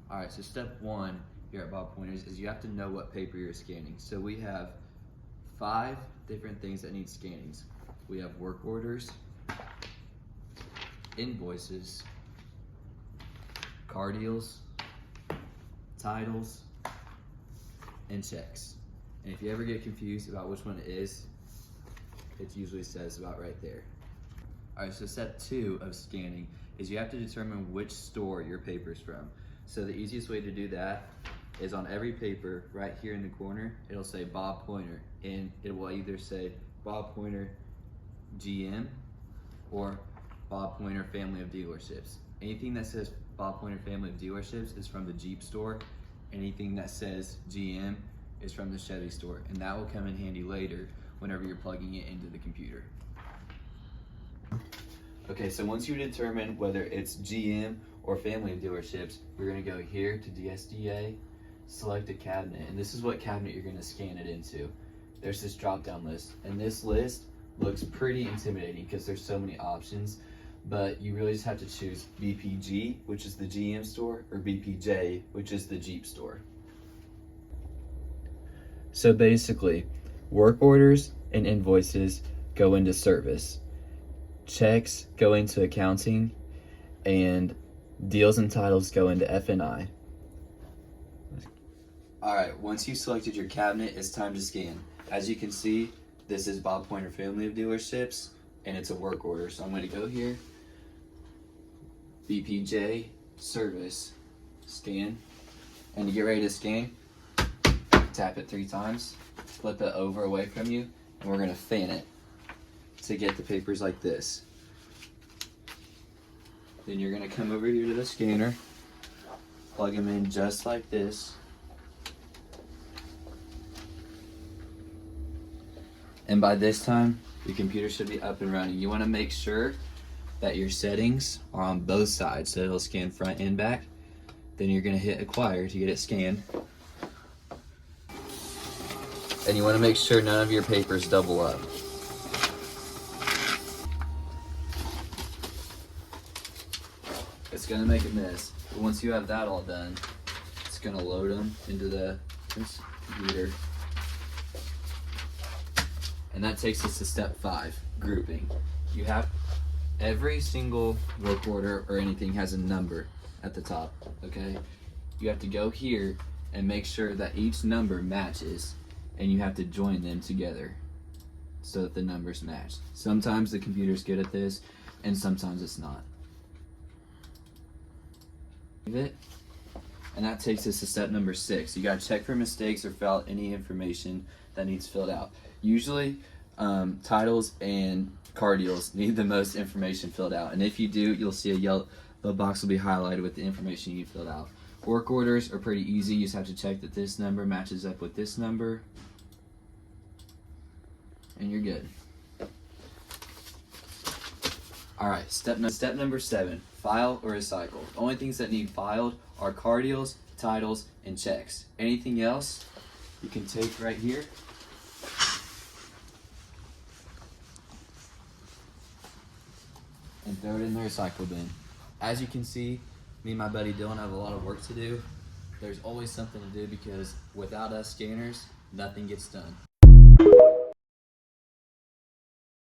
All right, so step one here at Bob Pointers is you have to know what paper you're scanning. So we have 5 different things that need scannings. We have work orders, invoices, car deals, titles, and checks. And if you ever get confused about which one it is, it usually says about right there. All right, so step 2 of scanning is you have to determine which store your paper is from. So the easiest way to do that is on every paper right here in the corner, it'll say Bob Poynter, and it will either say Bob Poynter GM or Bob Poynter Family of Dealerships. Anything that says Bob Poynter Family of Dealerships is from the Jeep store. Anything that says GM is from the Chevy store, and that will come in handy later whenever you're plugging it into the computer. Okay, so once you determine whether it's GM or Family of Dealerships, you're gonna go here to DSDA, select a cabinet, and this is what cabinet you're gonna scan it into. There's this drop-down list, and this list looks pretty intimidating because there's so many options, but you really just have to choose BPG, which is the GM store, or BPJ, which is the Jeep store. So basically, work orders and invoices go into service, checks go into accounting, and deals and titles go into F&I. All right, once you've selected your cabinet, it's time to scan. As you can see, this is Bob Poynter Family of Dealerships, and it's a work order. So I'm gonna go here, BPJ, service, scan, and to get ready to scan, tap it 3 times, flip it over away from you, and we're gonna fan it to get the papers like this. Then you're gonna come over here to the scanner, plug them in just like this, and by this time, your computer should be up and running. You wanna make sure that your settings are on both sides, so it'll scan front and back. Then you're gonna hit acquire to get it scanned. And you wanna make sure none of your papers double up. It's gonna make a mess, but once you have that all done, it's gonna load them into the computer. And that takes us to step 5, grouping. You have every single work order or anything has a number at the top, okay? You have to go here and make sure that each number matches, and you have to join them together so that the numbers match. Sometimes the computer's good at this, and sometimes it's not. And that takes us to step number 6. You gotta check for mistakes or fill out any information that needs filled out. Usually, titles and car deals need the most information filled out. And if you do, you'll see a yellow box will be highlighted with the information you filled out. Work orders are pretty easy. You just have to check that this number matches up with this number, and you're good. All right, step number 7, file or recycle. The only things that need filed are car deals, titles, and checks. Anything else you can take right here and throw it in the recycle bin. As you can see, me and my buddy Dylan have a lot of work to do. There's always something to do because without us scanners, nothing gets done.